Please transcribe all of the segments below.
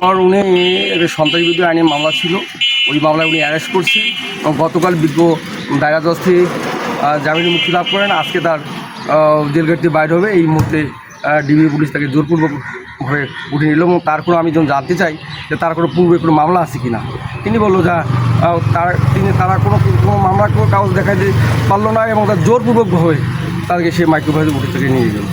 আর উনি সন্ত্রাস বিরোধী আইনে মামলা ছিল, ওই মামলায় উনি অ্যারেস্ট করছে এবং গতকাল বিজ্ঞ দায়রা জজ থেকে জামিনে মুক্তি লাভ করেন। আজকে তার জেলগেট থেকে বাইর হবে। এই মুহূর্তে ডিবি পুলিশ তাকে জোরপূর্বকভাবে উঠে নিল এবং তার কোনো আমি যখন জানতে চাই যে তার কোনো পূর্বে কোনো মামলা আছে কি না, তিনি বললো যে তারা কোনো মামলা কাগজ দেখাতে পারলো না এবং তার জোরপূর্বকভাবে তাদেরকে সে মাইক্রোবাসে উঠে থেকে নিয়ে গেল।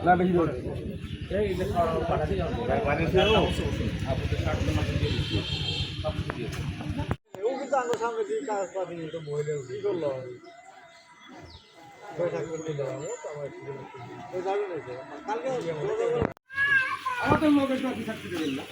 না বেশি আমাদের লোকের থাকতে দেবেন না।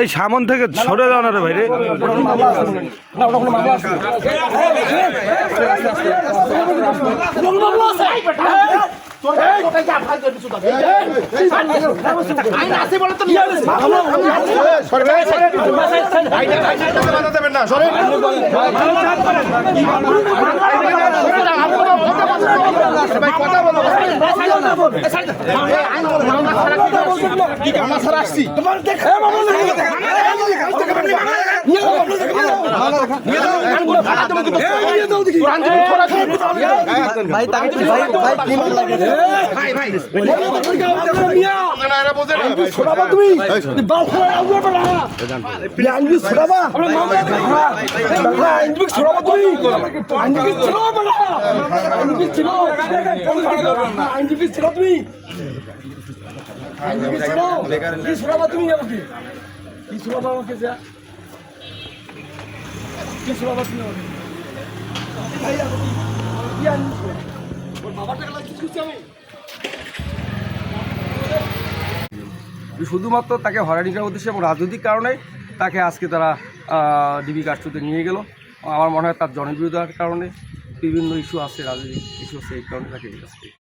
এই সামন থেকে সরে যাও না রে ভাই রে। শুধুমাত্র তাকে হয়রানি করার উদ্দেশ্যে এবং রাজনৈতিক কারণে তাকে আজকে তারা ডিবি কাস্টডিতে নিয়ে গেল। আমার মনে হয় তার জনবিরোধিতার কারণে বিভিন্ন ইস্যু আছে, রাজনৈতিক ইস্যু আছে, এই কারণে তাকে